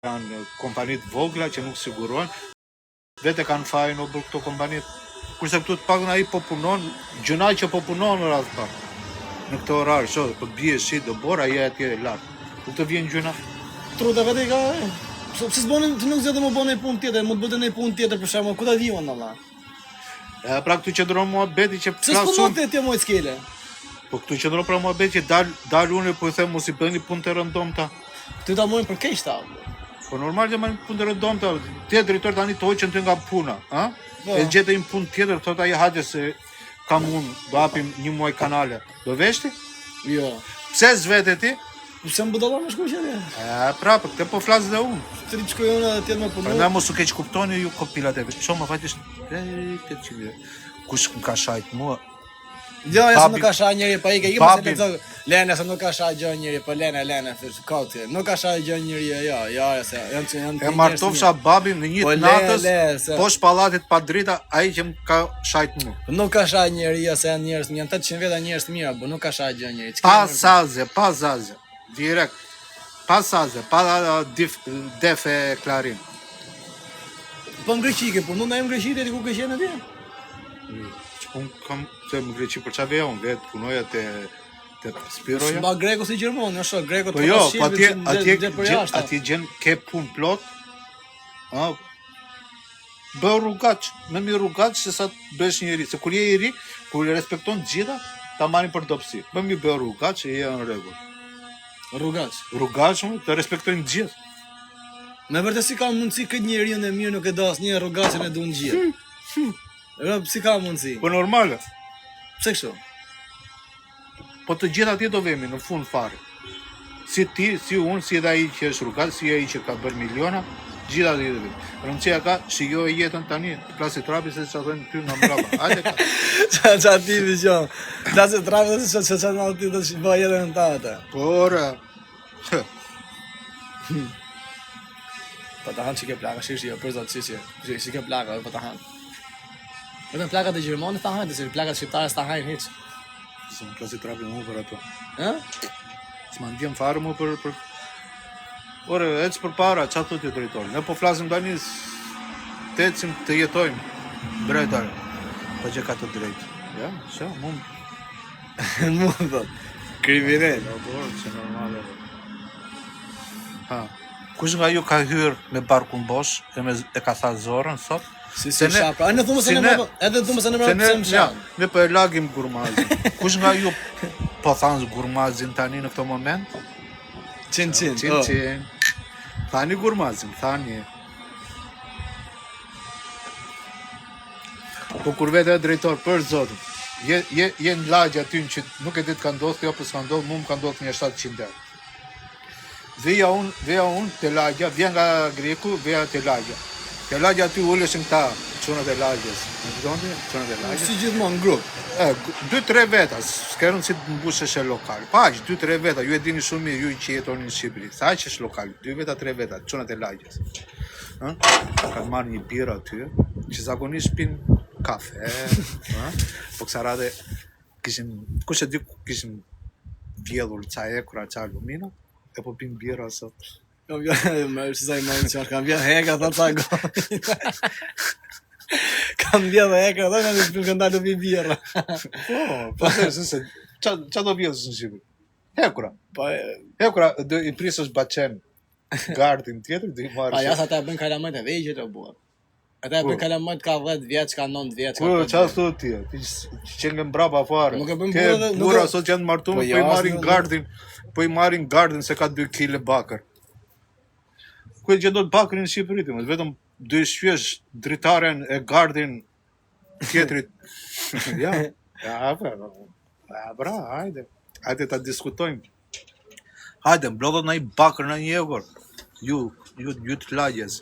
janë kompanit vogla që nuk sigurojnë, vete kanë fajin o bërë këto kompanit. Kurse këtu të pakën ai po punon, gjënaj që po punon në radhë pak. Në këto orarë, që po bie shi do bor, ai atje lartë. Ku të vjen gjëna? Truta vetë ka. Pse s'bonin të nuk zgjatë më bënë një punë tjetër, mund të bëte një punë tjetër për shembull, ku ta diun Allah. Pra këtu qëndron muhabeti që pse s'punon ti atje moj skele? Po këtu qëndron pra muhabeti që dal unë po i them mos i bëni punë të rëndomta. Ti ta mojnë për keq ta. Po normal që marrin punë të rëndomta. Ti drejtor tani të hoqën ty nga puna, ha? E gjetë një punë tjetër, thot ai hajde se kam unë, do hapim një muaj kanale. Do veshti? Jo. Pse s'vete ti? Pse më budalla më shkoj atje? Pra, për këtë po flas dhe unë. Ti shkoj unë atje më punë. Prandaj mos u keq kuptoni ju kopilat e vet. Shoh më fatisht, kush më ka shajt mua? Jo, ja se nuk ka shaj njëri, pa ike, jo se lexo. Lena se nuk ka shaj gjë njëri, po Lena, kauti. Nuk ka shaj gjë njëri, jo, se janë e martofsha babin në një natës, poshtë pallatit pa drita, ai që më ka shajt mua. Nuk ka shaj njëri, jo se janë njerëz, janë 800 veta njerëz të mirë, po nuk ka shaj gjë njëri. Pa zazë, direkt. Pa zazë, pa defe klarin. Po në Greqi po, nuk na jam Greqi deri ku ke qenë atje? Unë kam të më Greqi për çfarë unë vetë punoja te Spiroja. Mba greko si gjermon, jo shoh, grekot po jo, po atje gjen ke punë plot. Bë rrugaç, më mirë rrugaç se sa të bësh një ri, se kur je i ri, kur i respekton të gjitha, ta marrin për dobësi. Më mirë bë rrugaç e je në rregull. Rrugaç, të respektojnë të gjithë. Me vërtet si ka mundësi këtë njeriu e mirë nuk e do asnjë rrugaçën e duan gjithë. Si ka mundësi? Po normale. Pse kështu? Po të gjithë atje do vemi në fund fare. Si ti, si unë, si edhe ai që është rrugaç, si ai që ka bërë miliona, gjithë atje do vemi. Rëndësia ka shijoj jetën tani, klasi trapi se çfarë thonë ty nga mbrapa. Hajde ka. Ça ti dëgjon. Klasi trapi se çfarë na ti do të bëj jetën tënde. Por Po ta han çike plaka, shishi, për zot shishi. Çike plaka, po ta han. Vetëm plakat e gjermanit ta hajnë, se plakat shqiptare s'ta hajnë hiç. S'm klasi trapi më për ato. S'ma ndjem fare më për Ore, ec përpara, çfarë thotë drejtori? Ne po flasim tani të ecim të jetojmë drejtare. Po që ka të drejtë. Ja, ç'a mund. Mund thot. Kriminal. Po, që normale. Kush nga ju ka hyrë me barkun bosh e ka tha zorën sot? Si shapra. Ne thumë se ne edhe thumë se ne më shap. Ne po e lagim gurmazin. Kush nga ju po thanë gurmazin tani në këtë moment? Cin. Thani gurmazin, thani. Po kur vete drejtor për zotin, je në lagja ty që nuk e ditë ka ndodhë, kjo për s'ka ndodhë, mu më ka ndodhë një 700 euro. Veja unë të lagja, vjen nga Greku, veja të lagja. Të lagja ty ulleshin këta, qunët e lagjes. Në këtonë, qunët e lagjes. Si gjithmonë në grupë. 2-3 veta, s'kerën si të mbushesh e lokal. Pa që 2-3 veta, ju e dini shumë mirë, ju që jetoni në Shqipëri. Sa që është lokal, 2 veta, 3 veta, qunët e lagjes. Kanë marrë një birë aty, që zakonisht pinë kafe, po kësa rade, kush e dy kishim vjedhur ca ekura, ca alumina, e po pinë birë asot. Kam vjen heka, thot sa gojë. Kam vjen heka, thot nga të ndalu vi birra. Po, se qa do vjedhës në Shqipëri? Hekura. Hekura, i prisësh baqen, gardin tjetër, dhe i marrë. Pa, jasë ata e bën kalamajt e vejgjit o buar. Ata e bën kalamajt ka 10 vjeç, ka 9 vjeç. Po, qa thot ti? Ti që nga mbrapa fare. Nuk e bën burë. Ke bura sot që janë martume, po i marrin gardin se ka 2 kile bakër. Ku e gjedot bakërin në Shqipëri, vetëm do i shfjesh dritaren e gardin tjetrit. Bra, hajde. Hajde ta diskutojmë. Hajde, mblodhët në i bakër në një egur. Ju të lagjes.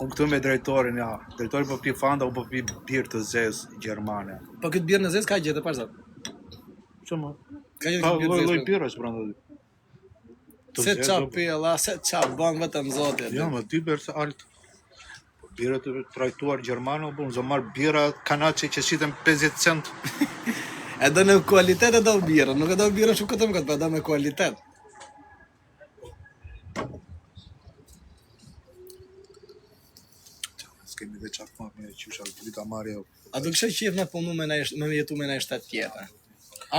Unë këtu me drejtorin, ja. Drejtori po pi fanda, unë po pi birë të zezë Gjermane. Po këtë birë në zezë ka gjithë, parzat? Që më? Ka gjithë këtë birë në zezë? Loj birë është branda dhe. Se qa pila, se qa banë vetëm zotit. Ja, më ty bërë se altë. Birë të trajtuar Gjermane, unë zë marë birë kanace që shqitën 50 cent. E do në kualitet e do birën, nuk e do birën shumë këtë më këtë, po e do me kualitet. S'kemi dhe qatë ma me qysha drita marja. A do kështë qef me punu me jetu me në shtet tjetër?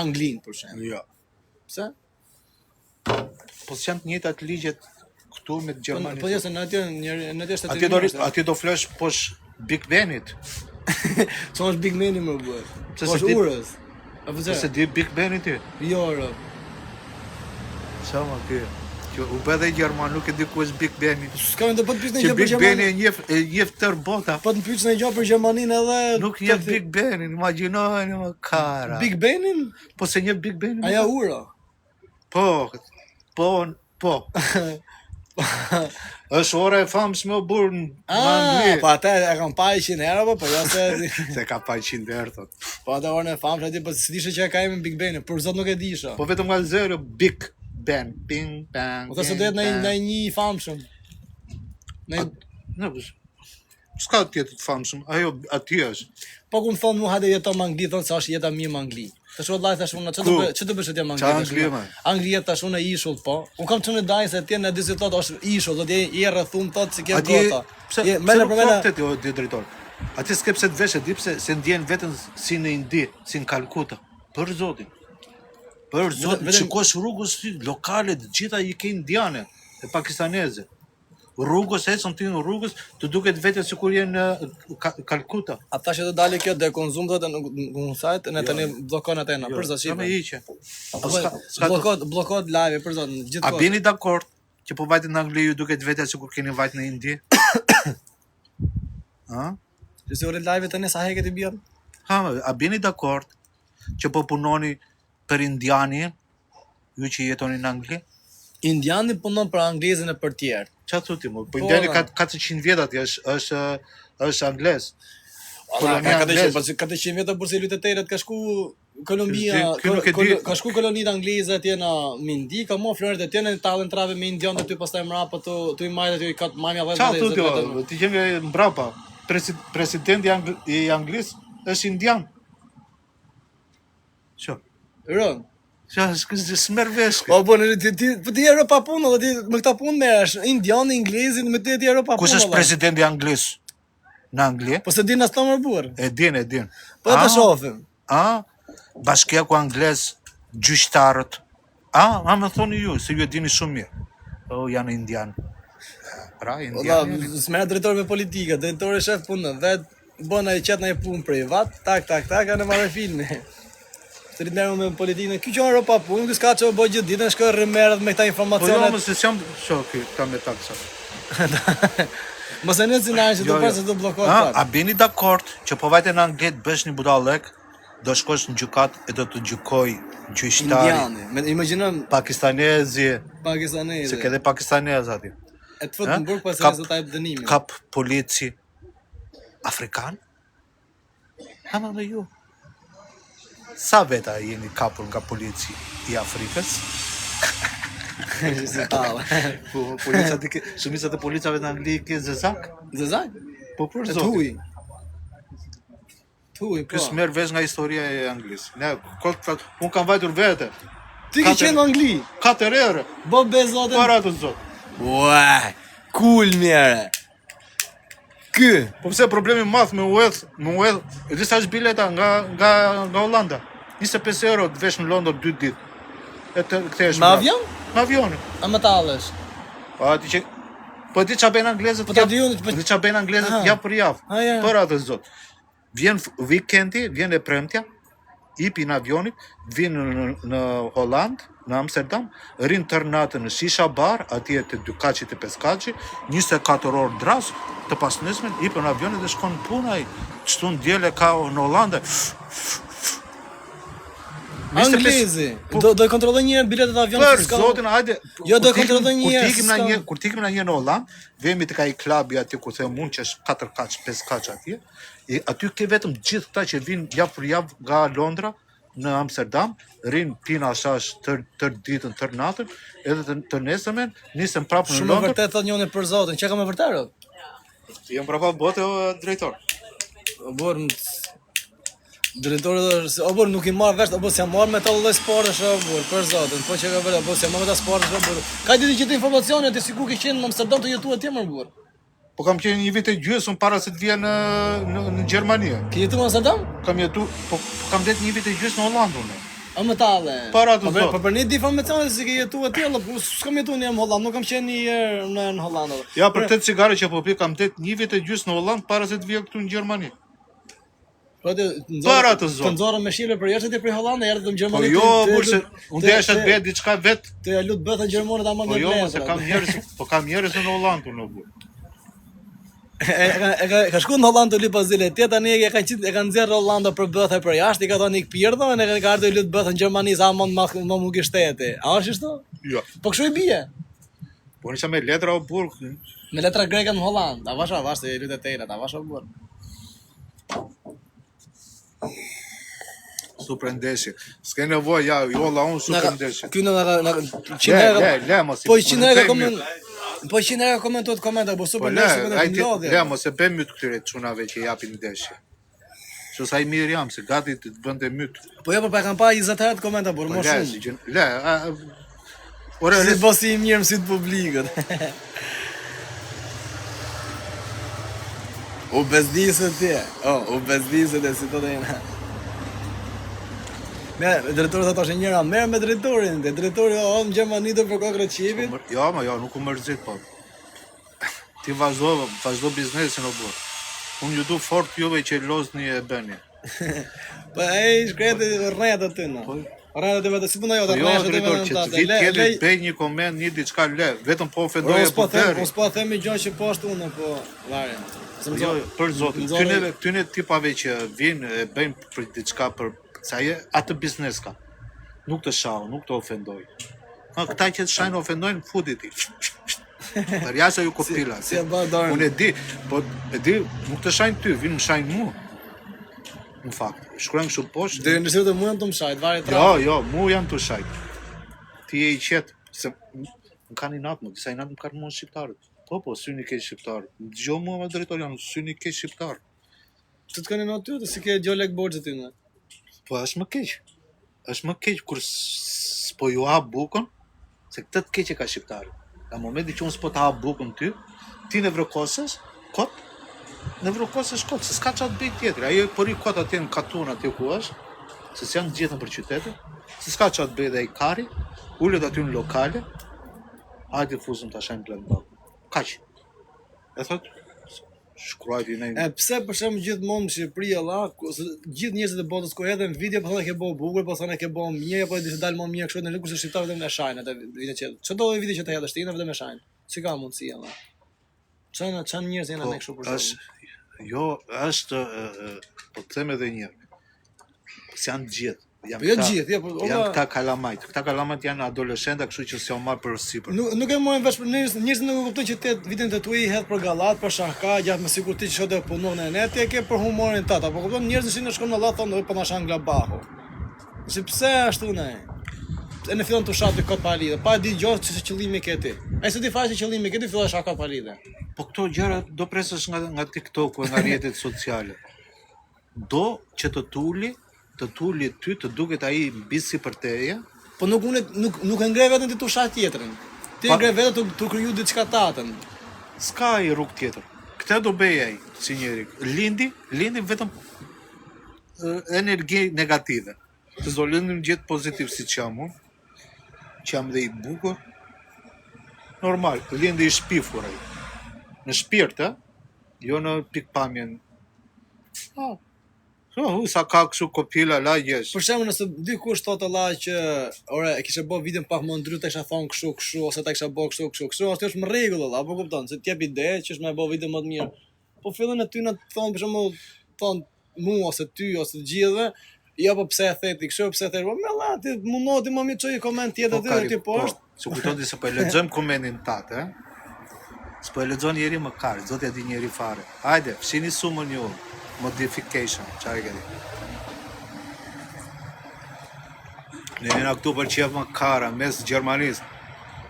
Anglin, për shemë. Ja. Pse? Po s'janë të njëjtat ligjet këtu me Gjermani. Po jo, se në atje shtetë Atje do flesh posh Big Benit. Që është Big Meni më bërë? Pse Po se është di- urës? A përse? Se di Big Benit ti? Jo, rë. Sa ma ti? Që u bë dhe Gjerman, nuk e di ku është Big Beni. S'kam të po të pyç në Që gjë për Big Beni Gjermani. e njef tër bota. Po të pyç në gjë për Gjermanin edhe... Nuk njef Big Benin, imagjinojnë më kara. Big Benin? Po se njef Big Benin? Aja ura. Po. Është ora e famshme o burr në Ah, Angli. po atë e kam pa 100 euro, po jo se... Se ka pa 100 herë thot. Po atë orën e famshme aty, po si dishe që e ka emi Big Benin, për zot nuk e disha. Po vetëm nga zero Big Ben, ping bang. Po të se dohet në një famshëm. Në s'ka tjetër të famshëm, ajo aty është. Po ku më thonë mu hajde jeto më Angli, thonë se është jeta mirë më Angli. Tash vallai tash unë ç'do të bësh atje më Angli? Qa Angli, ma? Angli jetë tash unë ishull po. Unë kam çunë daj se atje në dy thot është ishull, do të je rrethum thot se ke gota. Pse Mëna për mëna. Ti o drejtor. Atje s'ke pse të vesh, e di pse se ndjen veten si në Indi, si në Kalkuta. Për zotin. Për zotin, shikosh rrugës lokale të gjitha i ke indiane e pakistaneze. Rrugës, ecën ti në rrugës, të duket vetë sikur je në Kalkuta. Ata që do dalë kjo de konzum thotë në sajt, ne tani bllokon atë na për zot Sa me shit. hiqe. Bllokot live për zot A gjithkohë. bini dakord që po vajte në Angli ju duket vetë sikur keni vajt në Indi? Ha? Që si ore live tani sa heket i bën? Ha, a bini dakord që po punoni për indianin, ju që jetoni në Angli? Indiani punon për anglezën e për tjerë. Qa thuti mu? Po indiani ka 400 vjet atje, është angles. Kolonia angleze. Po 400 vjet burse lutetërët ka shku Kolombia, Ky nuk e di. ka shku kolonitë angleze atje në Mindi, ka mo florët e tjene tallën trave me indianë aty pastaj mrapa tu i majtë aty i kat mami avë. Qa thuti o? Ti qenë mbrapa. Presidenti i Anglisë është indian. Qo? Rën. Qa, s'merr vesh. Po po ti je pa punë, dhe ti me këta punë merresh, indian, anglezin, me ti je pa punë. Kush është presidenti i Anglisë? Në Angli? Po se din as më burr. E din. Po ta shohim. Bashkiaku anglez, gjyqtarët. Më thoni ju, se ju e dini shumë mirë. O, janë indian. Pra, Po da, indian. s'merr drejtor me politikë, drejtori shef punën, vet bën ai qet në një punë privat, tak, kanë marrë filmi. Të rritë me politikën, ky që ora pa punë, ky s'ka çfarë bëj gjithë ditën, shkoj rrëmerret me këta Po jo, informacione. më se s'jam shoki, ka me taksa. Mos e në zinajë që do përse do bllokohet A pak. bini dakord që po vajte në Angli të bësh një budallek, do shkosh në gjykat e do të gjykoj gjyqtari, Indiani, me imagjinojmë pakistanezi, pakistaneze. se ke dhe pakistanez aty. E të fut në burg pas se do ta jep dënimin. Kap polici afrikan? Ama me ju. Sa veta jeni kapur nga polici i Afrikës? Si tallë. Policat i ke, shumicat e policave në Angli i ke zezak? Zezak? Po për E zotin. tuj. Tuj, po. Ky s'merr vesh nga historia e Anglisë. Unë kam vajtur vete. Ti ke qenë në Angli? 4 herë. Bo bezoten. Para të zot. Ua, cool mjere. Ky. Po pse problemi madh me UEL, e di sa është bileta nga Hollanda. 25 euro të vesh në Londër 2 ditë. E të kthehesh. Me avion? Me avion. A më tallesh? Po ti që po di çfarë bën anglezët? Po ta di unë, po- di çfarë bën anglezët Aha. javë për javë. Ja. Për atë zot. Vjen weekendi, vjen e premtja, hipin avionit, vin në Holland, në Amsterdam, rin tër natën në shisha bar, atje te Dykaçi te Peskaçi, 24 orë dras, të pasnesmen hipën avionit dhe shkon punë ai. Çtu ndjele ka në Hollandë. Anglezi. Do e kontrolloj një herë biletat e avionit. Për s'ka- zotin, hajde. Jo, do e kontrolloj një herë, Kur tikim na një në Holland, vemi tek ai klubi aty ku them mund që është 4 kaç, 5 kaç atje. Aty ke vetëm gjithë këta që vinë javë për javë nga Londra në Amsterdam, rin pin ashash tër ditën, tër natën, edhe të nesërmen nisen prapë në Shumë e Londër. vërtet thot njëri për zotin. Çka kam e vërtetë? Jam prapa bote o drejtor. Bor Drejtori është, o bur, nuk i marr vesh, apo s'ja marr me të lloj sportesh, o bur, për zotin, po që ka vëre, apo s'ja marr me ta sportesh, o bur. Ka ditë gjithë informacione, ti sikur ke qenë në Amsterdam të jetuar atje më bur. Po kam qenë një vit e gjysmë para se të vija në Gjermani. Ke jetuar në Amsterdam? Kam jetu, po kam det një vit e gjysmë në Hollandë unë. A më talle. Para të zot. Po për një di informacione se ke jetuar atje, po s'kam jetuar në Holland, nuk kam qenë një herë në Holland. Ja, për 8 cigare që po pi, kam det një vit e gjysmë në Hollandë para se të vija këtu në Gjermani. Po të Para të zot. Të nxorën me shile për jashtë ti për Hollandë, erdhëm në Po Gjermani. jo, burse, unë desha të bëj diçka vet. Të ja lut bëthën gjermanë ta Po mandë jo, vlerë. se kam njerëz, po kam njerëz në Hollandë unë bur. Ka shku në Hollandë të lyp azile, tani e kanë nxjerrë Hollanda për bëthë për jashtë, i ka thonë ik pirdhën, e ka ardhur lut bëthën në Gjermani sa më më kishtete. A është ashtu? Jo. Po kështu i bie. Po nisha me letra o bur. Me letra greke në Hollandë, a vash të lutet tëra, a vash o bur. Super ndeshje. S'ke nevojë, ja, jo la unë super ndeshje. Ky na 100 Le, mos. Po 100 euro koment. Po 100 euro komentohet komenta, po super ndeshje me lodhje. Le, mos e bëm myt këtyre çunave që japin ndeshje. Që sa i mirë jam, se gati të bënte myt. Po jo, po pa kanë pa 20 herë komenta, por më shumë. Le, ora Si bosi i mirë mësit publikut. U bezdisë ti. U bezdisë dhe si të dena. Me drejtori thotë është njëra merr me drejtorin, dhe drejtori në Gjermani do për kokën e çipit. Jo, nuk u mërzit po. Ti vazhdo biznesin o bur. Unë ju du fort juve që lozni e bëni. Po ai shkreti rreth aty në. Rreth aty vetë si puna jote, Jo, drejtor, që të vit tjetër bëj një koment, një diçka le, vetëm po ofendoje po deri. Unë s'po themi gjë që po ashtu unë, po varet. Jo, për zotin, këtyne tipave që vinë e bëjnë për diçka për sa atë biznes ka. Nuk të shau, nuk të ofendoj. Këta që të shajnë ofendojnë, futi ti. Tërjasa ju kopila. Unë e di, po e di, nuk të shajnë ty, vinë më shajnë mu. Në fakt, shkruajnë kështu poshtë. Deri në të mu janë të më shajt, varet. Jo, mu janë të shajt. Ti e i qetë, se më kanë i natë mu, disa i natë më kanë mu në shqiptarët. Po, syni ke shqiptarët. Gjo mua me drejtor janë, syni ke shqiptarët. Që të kanë i natë ty, të si ke gjo lek borgjë ty në? Po, është më keq. Është më keq kur s'po ju hap bukën, se këtë të keq e ka shqiptarët. Në momenti që unë s'po të hap bukën ty, ti në vrokosës, kot, se s'ka qatë bëj tjetër. Ajo përi kot atje në katun atje ku është, se s'janë gjithën për qytetet, se s'ka qatë bëj dhe i kari, ullet aty në lokale, hajde fuzëm të ashajnë plenë bakë. Kaq. E thot, shkruajti në... Pse për shembull gjithmonë në Shqipëri gjithë njerëzit e botës ku hedhin video po thonë ke bëu bukur, po thonë ke bëu mirë, apo di se dal më mirë kështu në lukur se shqiptarët vetëm e shajnë atë video që. Çdo video që të hedhësh ti vetëm e shajnë. Si ka mundësi alla? Çan njerëz janë ne kështu për shembull. Jo, është po të them edhe një herë. S'janë gjithë. Janë këta kalamajt. Këta kalamajt janë adoleshenta, kështu që s'ja marr për sipër. Nuk e morën vesh për njerëzit nuk e kuptojnë që 8 vitin të tuaj i hedh për gallat, për shahka, gjatë me sigurt ti që shoqë punon në net, e ke për humorin tat, apo kupton njerëzit që shkon në Allah thonë po na shan glabahu. Si pse ashtu ne? E në fillon të shatë kot pa lidhje, pa di gjë se qëllimi ke ti. Ai se ti fal se qëllimi ke ti fillosh shaka pa lidhje. Po këto gjëra do presësh nga TikTok-u, nga rrjetet sociale. Do që të tuli ty të duket ai mbi sipër teje. Po nuk e ngre veten ti tu shah tjetrin. Ti ngre veten tu kriju diçka tatën. S'ka ai rrugë tjetër. Këtë do bëj ai, si njeri. Lindi vetëm energji negative. Të do lëndim gjithë pozitiv si që jam unë, që jam dhe i bukur. Normal, lindi i shpifur ai. Në shpirt, jo në pikpamjen. Sa ka kështu kopila la jesh. Për shembull, nëse dikush thotë Allah që ore e kishe bë videon pak më ndryshë, ta kisha thonë kështu ose ta kisha bë kështu, ashtu është në rregull Allah, apo kupton, se ti jep ide që është më bë video më të mirë. Po fillon aty na thon për shembull, thon mua ose ty ose të gjithëve, jo po pse e theti kështu, pse e theti, po me Allah ti mundohet më mirë çoj koment tjetër aty ti poshtë. Su kujton se po e lexojmë komentin tat, S'po e lexon njeri më kar, zoti e di njeri fare. Hajde, fshini sumën ju. Modification, çfarë ke? Ne jena këtu për qef më kara, mes Gjermanisë,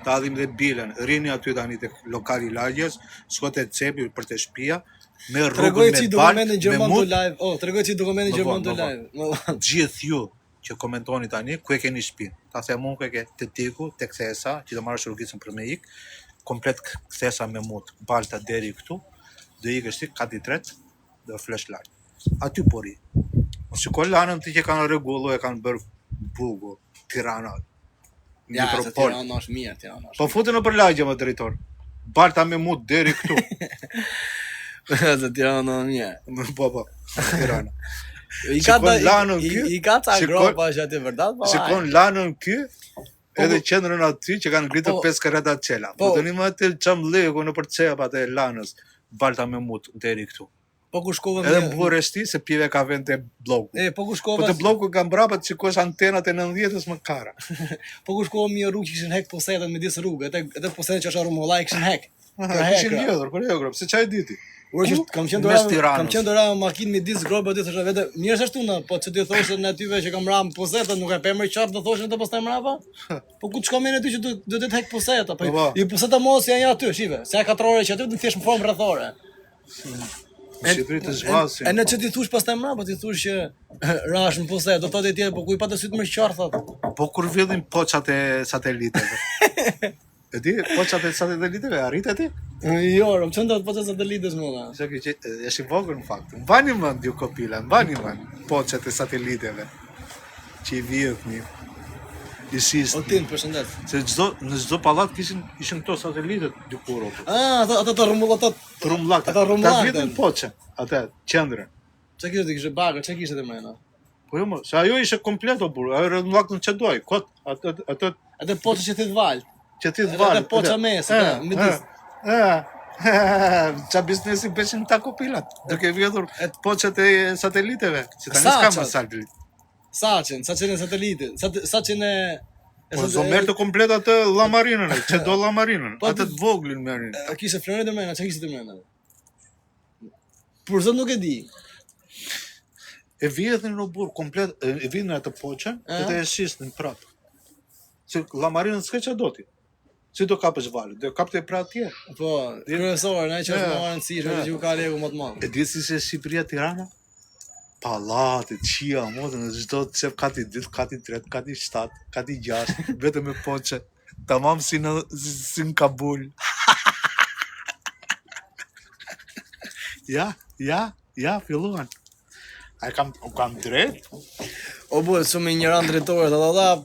ta adhim dhe bilen, rini aty tani të lokali lagjes, shkote cepi për të shpia, me Tregoj rrugën si me dokumentin baltë, me Gjermon do mut, live. Tregoj si dokumentin Më Gjermon vonë, do më live. gjithë ju që komentoni tani, ku e keni shtëpinë? Ta them unë ku e ke te Tiku, te kthesa, që do marrësh rrugicën për me ik, komplet kthesa me mut, balta deri këtu, do ikësh ti kati tret, do flesh lart. Aty po ri. Shikoj lanën ti që kanë rregullu, e kanë bërë bugu, Tirana, Ja, se metropol. Tirana është mirë, Tirana është. Po futen në për lagje më drejtor. Balta me mut deri këtu. Se Tirana është mirë. Po, Tirana. I ka Shikon lanën ky, i ka ca shikon- gropa që aty vërtet po. Shikon lanën ky, edhe qendrën aty që kanë ngritur Po, 5 karreta çela. po. Po tani më atë çamllëku në për çepa atë lanës, balta me mut deri këtu. Po ku shkova Edhe më burë shti se pive ka vend te bloku. Po ku Po shkova. te bloku kanë brapa të shikosh antenat e 90-s më kara. Po ku shkova mi rrugë që kishin hek posetën midis rrugë, atë posetën që është rrumullaj kishin hek. Kishin vjedhur, por jo, pse çaj diti. Ure që kam qenë Mes dora, Tiranës. kam qenë dora me makinë midis grobave aty thosha vetë, mirë është ashtu na, po ç'do të thoshte në atyve që kam ram posetën, nuk e pemër qartë do thoshin të pastaj mrapa? Po ku të shkojmë ne aty që do të hek poseta, po Po. i poseta mos janë aty, shive, se ka 4 orë që aty do të thjesht në formë rrethore. Në Shqipëri të zhvasin. E në që ti thush pastaj mrapa, ti thush që rash në posetë, do thotë tjetër, po ku i patë syt më qartë thotë. Po kur vjedhin poçat e sateliteve. E di, poçat e sateliteve arrit aty? Jo, më çon do të posetë satelitës më dha. Se që është i vogël në fakt. Mbani mend ju kopila, mbani mend poçat e sateliteve që i vjedhni. I O sisni. tin, përshëndet. Se në çdo pallat ishin këto satelitet dikur ato. Ato të rrumullat Rrumllak. Ata rrumllakët. Ta vjedhin poçë, atë qendrën. Çka kishte kishte bagë, çka kishte të mëna. Po jo, mo, se ajo ishte komplet o burr, ajo rrumllakun që doj, kot, atë Atë poçë që thit val. që ti Edhe val. atë poça mes, midis. Ça biznesi beshin ta kopilat. Duke vjedhur poçat e sateliteve, që tani Sa s'ka më çat? satelit. Saqen e satelitit. Saqen e Po zomer të komplet atë llamarinën, që do llamarinën, Po, atë të voglin merrin. kishte florë të mëna, çka kishte të mëna. Por zot nuk e di. E vjedhin në burr komplet, e vjedhin atë poçën, edhe e shisnin prap. Se llamarinën s'ka ç'a doti. Si do kapësh valë, do kapte pra atje. Po, kryesor, na që është më rëndësishme, që u ka legu më të madh. E di si se Shqipëria Tirana? Pallate, qia, modën, në çdo cep kati 2, kati 3, kati 7, kati 6, vetëm me poçe. Tamam si në Kabul. Ja, filluan. A kam drejt? O bu, shumë ignorant drejtorët,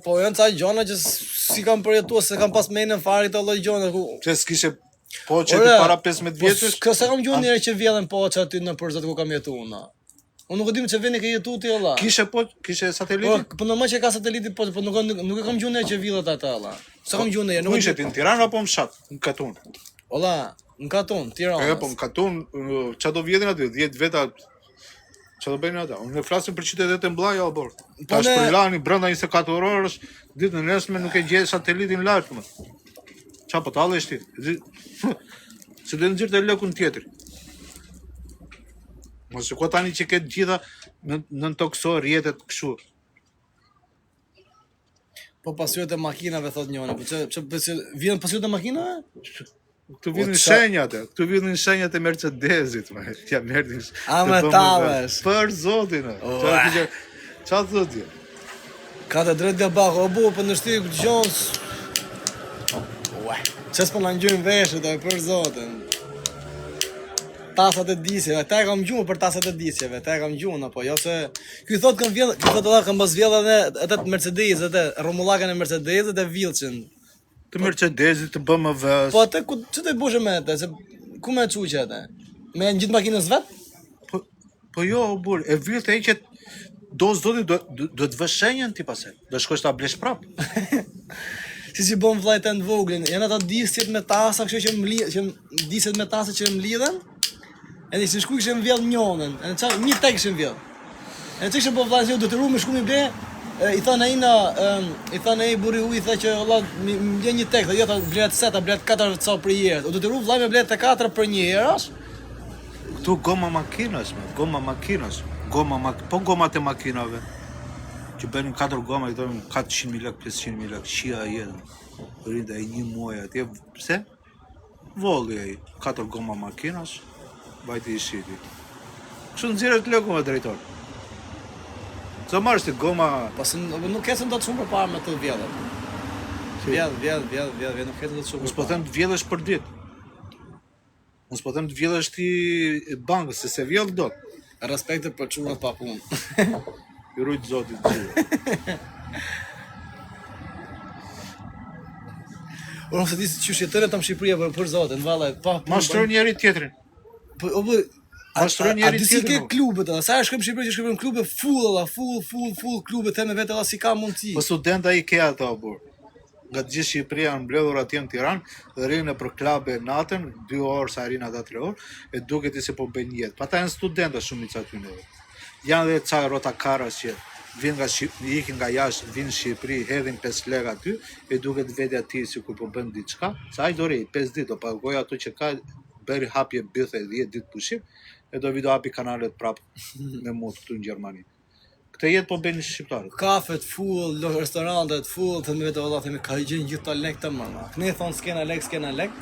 po janë ca gjona që si kam përjetuar, se kam pas menën fare të lloj gjona ku. Pse s'kishe poçe Ore, të para 15 vjetësh? Po s'e kam gjuar njëherë që vjedhen poçë aty në përzat ku kam jetuar unë. Unë nuk e di më çe veni ke jetuar ti valla. Kishe satelit? Po normal që ka sateliti, po nuk e kam gjuar njëherë që vjedhet ata valla. S'e kam gjuar njëherë, Ku nuk ishe ti në Tiranë apo në fshat? Në Katun? Valla, në Katon, Tiranë. Po në Katun, ç'a do vjedhin aty? 10 veta. Ç'a do bëjnë ata? Unë e flasim për qytetet e mëdha o bor. Ta ne- shpërlani brenda 24 orësh, ditën e nesme nuk e gjej satelitin lart më. Ç'a po tallesh ti? Se do nxirte lekun tjetër. Mos shiko tani që ke gjitha në tokso rjetet kështu. Po pasojat e makinave thot njëri, po çe vjen pasojat e makinave? Këtu vinin qa- shenjat, këtu vinin shenjat e Mercedesit, më. Ja merrnin. A, me tallesh. Për zotin. Ç'a thot ti? Ka të drejt gabak, o bu, për në shtirë këtë gjonë. Ue, qës për në njën veshët, e për zotin. Tasat e disjeve, ta e kam gjumë për tasat e disjeve, ta e kam gjumë, apo, jo se... Ky thot edhe kam bas vjell edhe atë Mercedes, atë rumullakën e Mercedes dhe Vilçin. Të Mercedesit, të BMW-s. Po atë, që të i bushe me atë, se ku me quqe atë? Me në gjithë makinës vetë? Po jo, o burr, e vjet ai që do zoti do të vësh shenjën ti pastaj. Do shkosh ta blesh prap. Si që bën vllajt të voglin, janë ata disjet me tasa, kështu që që disjet me tasa që mlidhen. Edhe si shku kishim vjell njënën, edhe qa, një tek kishim vjell. Edhe që kishim po vllajt, do të ru me shku mi ble, i thanë ai burri u i tha që valla më blen një tek, jo ta blet seta, blet 4 ca për herë. Do të ru vllaj me blet 4 për një herësh. Këtu goma makinës, po gomat e makinave. Që bënin 4 goma, i thonë 400.000 lekë, 500.000 lekë, shia jetën. Rinde ai një muaj atje, pse? Volli ai, 4 goma makinas, vajti i shiti. Kështu nxjerrët lekun me drejtor. Sa marrësh ti goma, Pas nuk ecën dot shumë përpara me të vjellat. Vjell, nuk ecën dot shumë. unë s'po them të vjedhësh për ditë. Unë s'po them të vjedhësh ti bankës, se vjedh dot. Respekte për çunat pa punë. I rujt zotit gjithë. Unë se di se çu jetën tam Shqipëria për zotin, vallë, pa punë. Mashtroj njëri tjetrin. Po, Mashtroj njëri tjetrin. A di si ke tjetrin. klubet, a sa shkojmë në Shqipëri që shkojmë në klube full klube them me vetë si ka mundësi. Po student ai ke ato burr. Nga të gjithë Shqipëria janë mbledhur atje në Tiranë dhe rrinë për klabe natën, 2 orë sa rinë ata 3 orë, e duket se po bëjnë jetë. Pa ata janë studentë shumica aty në. Janë dhe ca rotakarras që vinë nga ikin nga jashtë, vinë në Shqipëri, hedhin 5 lekë aty, e duket vetë aty sikur po bën diçka. Sa ai dori 5 ditë do pagoj ato që ka, bëri hapje bythe 10 ditë pushim, e do vi do hapi kanalet prapë me mut këtu në Gjermani. Këtë jetë po bëjnë shqiptarët. Kafet full, restorantet full, thënë vetë valla themi ka gjën gjithë ta lek të mëna. Ne thon skena lek.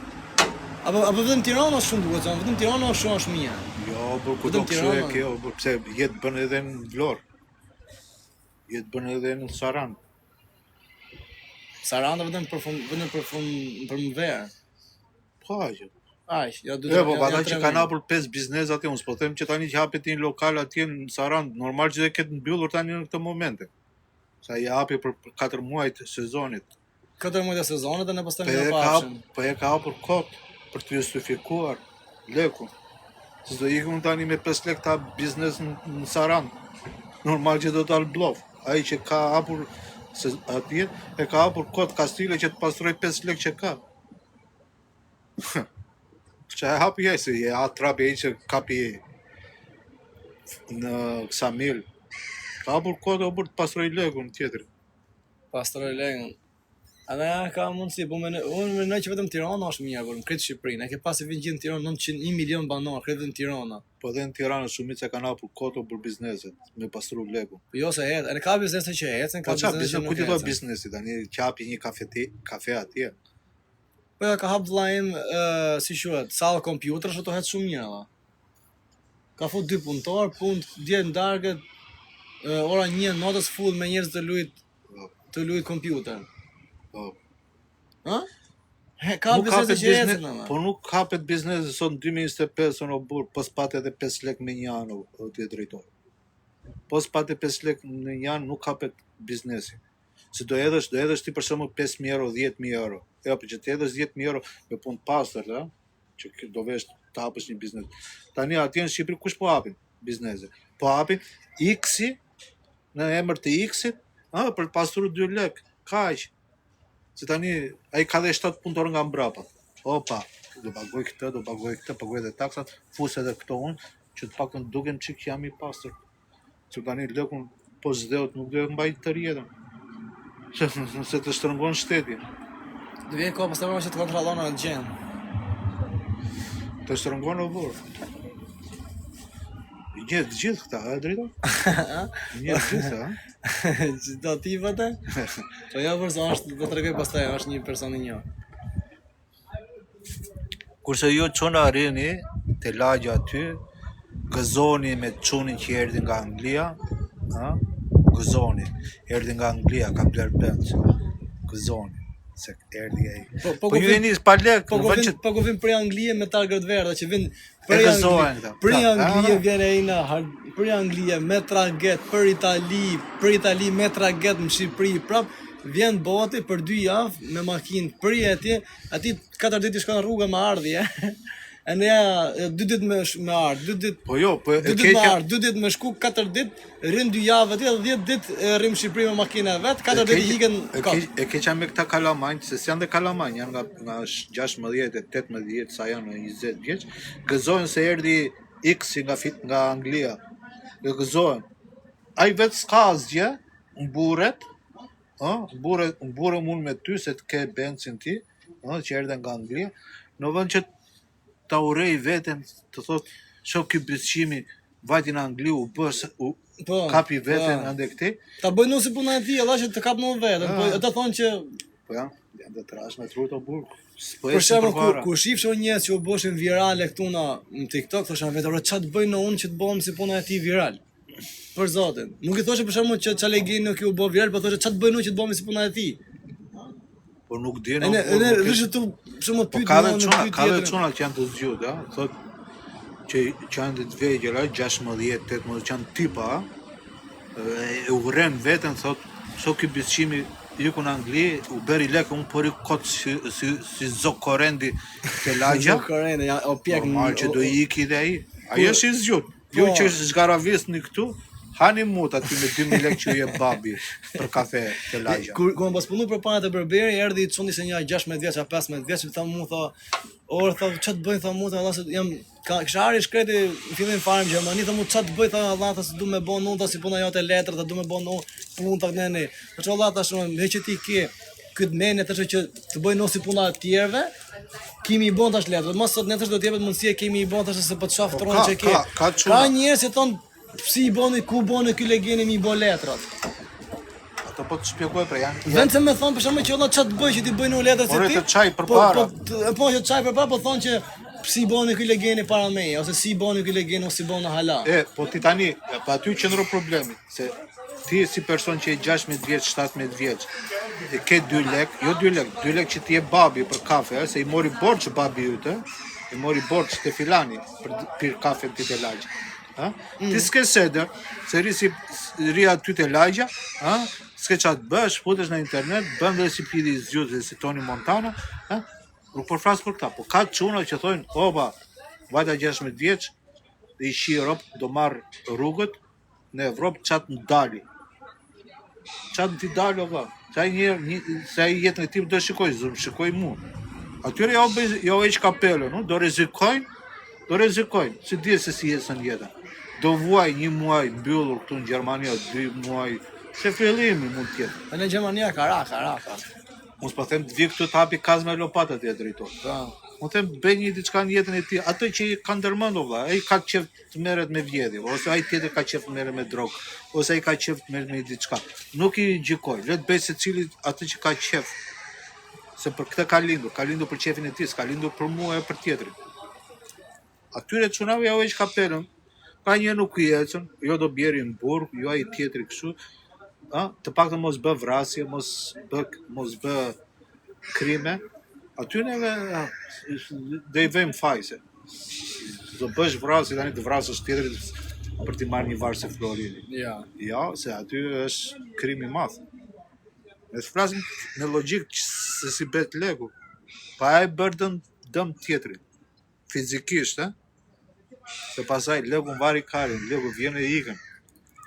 Apo vetëm Tirana shumë duhet, vetëm Tirana shumë është mirë. Jo, por ku do kështu e kjo, por pse jetë bën edhe në Vlorë. Jetë bën edhe në Saran. Saranda vetëm për më verë. Po aq. Aq, ja Jo, po ata që kanë hapur 5 biznes atje, unë s'po them që tani që hapet një lokal atje në Saran, normal që do ketë mbyllur tani në këtë momente. Sa i hapi për 4 muaj të sezonit. 4 muaj të sezonit dhe ne pastaj Po më e pafshim. po e ka hapur kot për të justifikuar lekun. Se do ikun tani me 5 lekë ta biznes në Saran. Normal që do t'al blof. Ai që ka hapur atje e ka hapur kot Kastile që të pastroj 5 lekë që ka. Që e hapi e se e atë trapi e që kapi në Ksamil. Ka hapur kot e për të pastroj lekun tjetër. Pastroj legën. A ne ka mundësi, po unë mendoj që vetëm Tirana është mirë, por në kretë Shqipërinë. E ke pasi vinë gjithë në Tiranë 900 milion banor, kretë në Tirana. Po dhe në Tiranë shumica kanë hapur koto për bizneset, me pastru lekun. Po jo se ecën, e ka biznese që ecën, ka Po qa biznese që biznes, ku nuk ti do ecën. biznesi tani, që hapi një kafe atje. Po ja ka hap vllaim, si quhet, sallë kompjuter, që to het shumë mirë valla. Ka fut 2 punëtor, punë dje në darkët, ora 1 natës full me njerëz të luajt kompjuter. Po. Ha? Ka Nuk biznese hapet që ecën biznes, ama. po nuk hapet biznesi sot në 2025 në burr, po s'pat edhe 5 lek me një anë o ti drejtor. Po s'pat e 5 lek në një anë nuk hapet biznesi. Se do edhësh ti për shembull 5.000 euro, 10.000 euro. Jo, për që ti edhësh 10.000 euro me punë pastër, ha? Që do vesh të hapësh një biznes. Tani atje në Shqipëri kush po hapin biznese? Po hapin X-i në emër të X-it, për të pastruar 2 lek. Kaq. Se tani ai ka dhe 7 punëtor nga mbrapa. Opa, do pagoj këtë, pagoj edhe taksat, fus edhe këto unë, që të paktën duken çik jam i pastër. Se tani lekun po zdeut nuk do të mbaj të rjetën. Se të shtrëngon shteti. Do vjen kohë pastaj që të kontrollon në gjën. Të shtrëngon o burr. Gjithë këta, a drejto? Gjithë, a? Çdo tipate? Po jo për sa është, do tregoj pastaj, është një person i njohur. Kurse ju çona rini te lagja aty, gëzoni me çunin që erdhi nga Anglia, ha? Gëzoni, erdhi nga Anglia, ka bler Benz. Gëzoni se erdhi ai. Po ju jeni pa lek, Po ku vin prej Anglie me targët verdha që vin prej Anglie. Prej Anglie vjen ai prej Anglie me traget për Itali me traget në Shqipëri prap vjen boti për 2 javë me makinë prej aty 4 ditë shkon rruga me ardhje. E ne 2 ditë me ardh, 2 ditë. Po jo, po 2 ditë me ardh, 2 ditë me shku, 4 ditë, rrim 2 javë atje, 10 ditë rrim në Shqipëri me makina vet, 4 ditë ikën kot. E keqa me këta kalamanj, se s'janë dhe kalamanj, janë nga 16 e 18 sa janë 20 vjeç, gëzojnë se erdhi X nga Anglia. Gëzojnë. Ai vetë s'ka asgjë, mburret, mburem unë me ty se të ke bencin ti, që erdhe nga Anglia, në vend që ta urej veten, të thot, shoh ky beqimi, vajti në Angli u kapi veten ande këtej. Ta bëjnë si puna e tij, Allah që të kap në veten, po ata thonë që Po janë të trash me trut o burg. Për shembull, kur shifshin njerëz që u bëshin virale këtu në TikTok, thoshin vetë, "Ora ç'a të bëj në unë që të bëhem si puna e tij viral." Për zotin. Nuk i thoshe për shembull që ç'a legin nuk u bë viral, po thoshe ç'a të bëj unë që të bëhem si puna e tij. Po nuk di, nuk. Ne rishë tu shumë pyet. Ka dhe çuna që janë të zgjut, thotë që janë të vegjël, 16, 18 që janë tipa, e urren veten, thotë, so ky biçimi iku në Angli, u beri lekë, unë përi kotë si Zok Korendi të lagja. Zok Korendi, o pjek në... Normal që do i iki dhe i. Ajo është i zgjut. Ju që zgaravis në këtu, hani mut aty me 2.000 lekë që ju je babi për kafe të lagja. Kur më pas punu për panat e berberi, erdhi i çundi se një 16 vjeç, a 15 vjeç, tha mu, tha, orë, tha, ç'a të bëj, tha mu, tha, se jam kisha arri shkreti në fillim fare në Gjermani, tha mu, ç'a të bëj, tha, Allah, tha, se du me bon unë, tha, si puna jote letër, tha, du me bon unë, punë, tha, nene. Për që Allah, tha, shumë, me që ti ke këtë mene, të që të bëj në si puna të tjerve, kimi i bon tash letër. Mos sot netësh do t'jepet mundësia kimi i bon tash se po të shaf tronë që ke. Ka njerëz që thon si i boni, ku boni ky legjeni mi bo letrat. Ato po të shpjegoj për janë. Vend se më thon për shkakun që Allah ç'a të bëj që ti bëj në letër se ti. Por të çaj përpara. Po që çaj përpara po thon që si boni ky legjeni para meje ose si boni ky legjeni ose si boni hala. Po ti tani, pa aty qëndron problemi, se ti si person që e 16 vjeç, 17 vjeç, e ke 2 lek, jo 2 lek, 2 lek që ti e babi për kafe, se i mori borç babi yt, i mori borç te filani për pir kafe ti te lagja. Ti s'ke seder, se ri aty te lagja, s'ke qa të bësh, futesh në internet, bën dhe si pidi i zgjut dhe si Tony Montana, nuk po flas për këta, po ka çuna që thonë, oba, vajta 16 vjeç, dhe i shi Europë, do marr rrugët në Evropë çat ndali. Çat ti dalë oba. Sa i jetën e tim do shikoj mua. Atyre jo heq kapelën, do rrezikojnë, si di se si jetën jetën. Do vuaj 1 muaj mbyllur këtu në Gjermani, 2 muaj, se fillimi mund të jetë. Në Gjermania ka ra. Mos po them të vi këtu të hapi kaz me lopata ti drejtor. Mund them bëj një diçka në jetën e tij, atë që ka ndërmend valla, ai ka qef të merret me vjedhje, ose ai tjetër ka qef të merret me drog, ose ai ka qef të merret me diçka. Nuk i gjykoj, le të bëj secili atë që ka qef. Se për këtë ka lindur për qefin e tij, ka lindur për mua e për tjetrin. Atyre çunave ja heq kapelën. Ka një nuk i ecën, jo do bjeri në burg, jo ai tjetri kështu. Të paktën mos bë vrasje, mos bë krime. Aty neve do i vëjmë fajse. Do bësh vrasje tani të vrasësh tjetrin për t'i marrë një varë se Florini. Ja, se aty është krim i madh. Ne flasim në logjik se si bet legu. Pa ai bërë dëm tjetrin. Fizikisht, se pasaj legu në vari karin, legu vjen e ikën.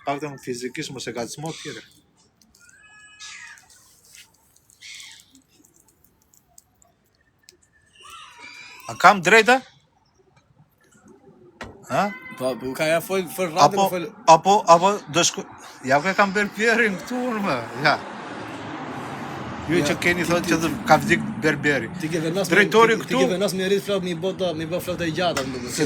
Paktën fizikisht mos e gacmo tjetër. A kam drejta? Po, ka ja fol për radhën fol. Apo do shkoj. Ja ku e kam bërë Pierin këtu më. Ja. Ju që keni thotë që ka vdik berberi. Drejtori këtu. Ti ke venos me rrit flok mi bë flok të gjata më duket. Se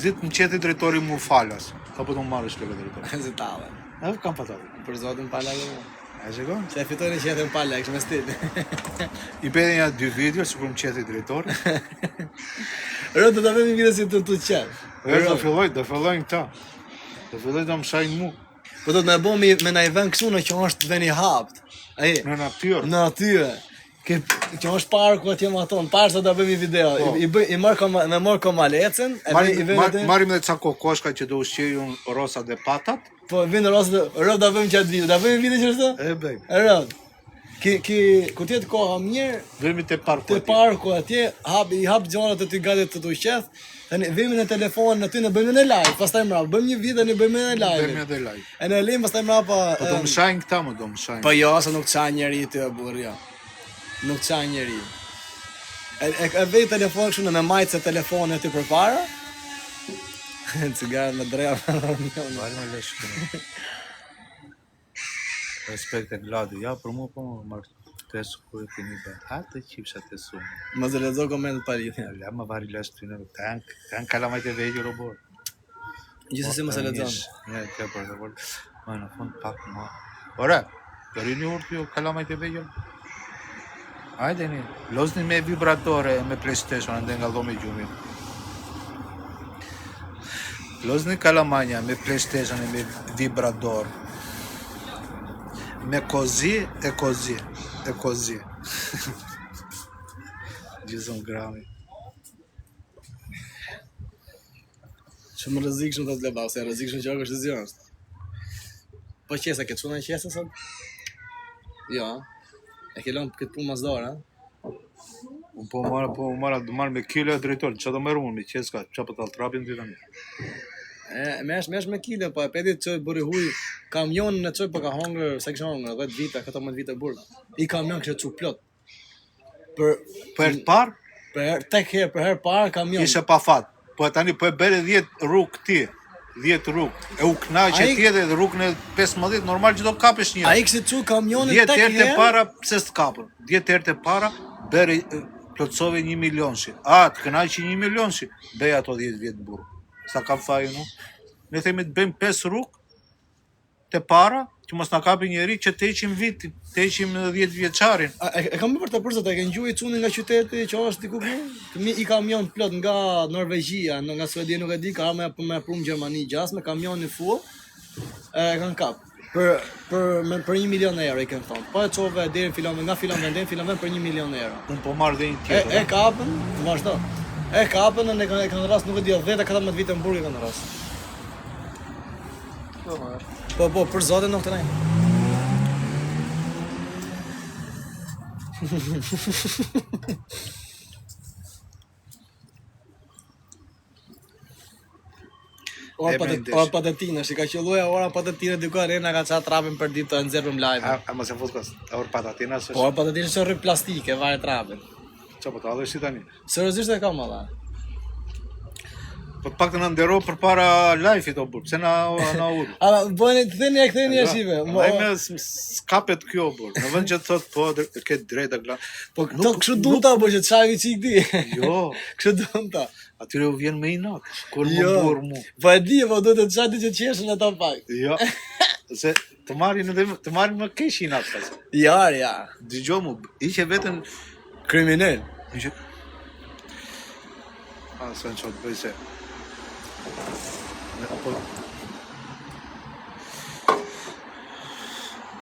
zit më qeti drejtori mu falas. Apo do marrësh lekë drejtori. Se tave. Kam patat. Për zotin pa lekë. A shikon? Se fitojnë qetën pa lekë me stil. I bëni ja 2 video sikur më qeti drejtori. Do ta bëjmë video si të qet. Do fillojnë këta. Do fillojnë të më shajnë mu. Po do të më bëmi me na i vën këtu në që është veni hapt. Ai. Në natyrë. Në natyrë. Që është parku atje më aton, parë sa do bëjmë video. I marr komalecën, marrim edhe ca kokoshka që do ushqejun rosa dhe patat. Po vjen rosa, do bëjmë çat video. Do bëjmë video që është? E bëjmë. Rrot. Ku ti të koha mirë, vëmi te parku. Te parku atje, i hap gjonat aty gati të ushqeth. Tani vëmi në telefon aty në bëjmë në live, pastaj mbrapa bëjmë një video në bëjmë në live. Bëjmë edhe live. E në lëm pastaj mbrapa. Po do më shajnë këta më do më shajnë. Po jo, se nuk çan njeri ty e burr jo. Nuk çan njeri. E vej telefon kështu në majtë se telefoni aty përpara. Cigarë me drejë. Vale më lesh këtu. Respekt e gladi. Ja, për mua po marr të shkoj të një bë. Atë qipsha të sumë. Mos e lexo koment pa lidhje. Ja, më vari lash ty në tan kalamajt e vegjël robot. Gjithsesi mos e lexon. Ja, ka për. Më në fund pak më. Ora, do rini urtë kalamajt e vegjël. Hajdeni, lozni me vibratore, me PlayStation, ande nga dhomi gjumi. Lozni kalamanja me PlayStation e me vibrador. Me così e così. E così. Gjizon grami. Shumë rrezikshëm të leba, ose rrezikshëm që është zjarr. Po qesa ke çuna qesa sot? Jo. E ke lënë këtë punë masdor, ha? Unë po marr me kilo e drejtor, që do merr unë me qeska, që po të trapin dy tani. Mesh me kile, po e pedit që bëri huj kamionin e çoj po ka hongër, sa kisha hongër 10 vite, 14 vite burr. I kamion kishte çu plot. Për të parë, Tek herë për herë parë kamion. ishe pa fat. Po tani po e bere 10 rrugë ti. 10 rrugë. E u knaqe ti edhe rrugën e 15 normal që do kapesh një. Ai kishte çu kamionin 10 tek herë të herë. para pse s'kapën. 10 herë të para bere plotsove 1 milionshi. Të kënaqi 1 milionshi, bëj ato 10 vjet burr. Sa kam fajin unë. Ne themi të bëjmë 5 rrugë të para, që mos na kapi njeri që të heqim vitin, të heqim 10 vjeçarin. E kam për të përzot, e ke ngjuar çunin nga qyteti që është diku këtu? Këmi i kamion plot nga Norvegjia, nga Suedia nuk e di, ka me prum Gjermani gjas me kamionin full. E kanë kap. Për 1 milion euro i kanë thonë. Po e çove deri nga filon vend për 1 milion euro. Unë po marr dhe një tjetër. E kapën, vazhdo. E kapën e kanë rast nuk e di 10-14 vite në burg e kanë rast. Po, për zotin nuk të nej. Ora patatina, që ka qelluja ora patatina diku arena ka ça trapin për ditë të nxjerrim live. A mos e fut kos, ora patatina s'është. Ora patatina është rrip plastike, varet trapin. Çfarë po ta hallësh si tani? Seriozisht e kam valla. Po të paktën na ndero përpara live-it o burr, pse na ur. A bëni të ktheni shive. Ai më skapet kjo burr. Në vend që të thot po ke drejta gla. Po këto kështu dunta apo që çavi çik di. Jo, Kështu dunta. atyre u vjen me inat. Kur më Jo. burr mu. Po e di, po duhet të çati që qeshën ata pak. Jo. Se të marrin më keq inat pas. Ja. Dëgjoj mu, ishte vetëm Kriminal. ishte. Sa çot bëj se. Apo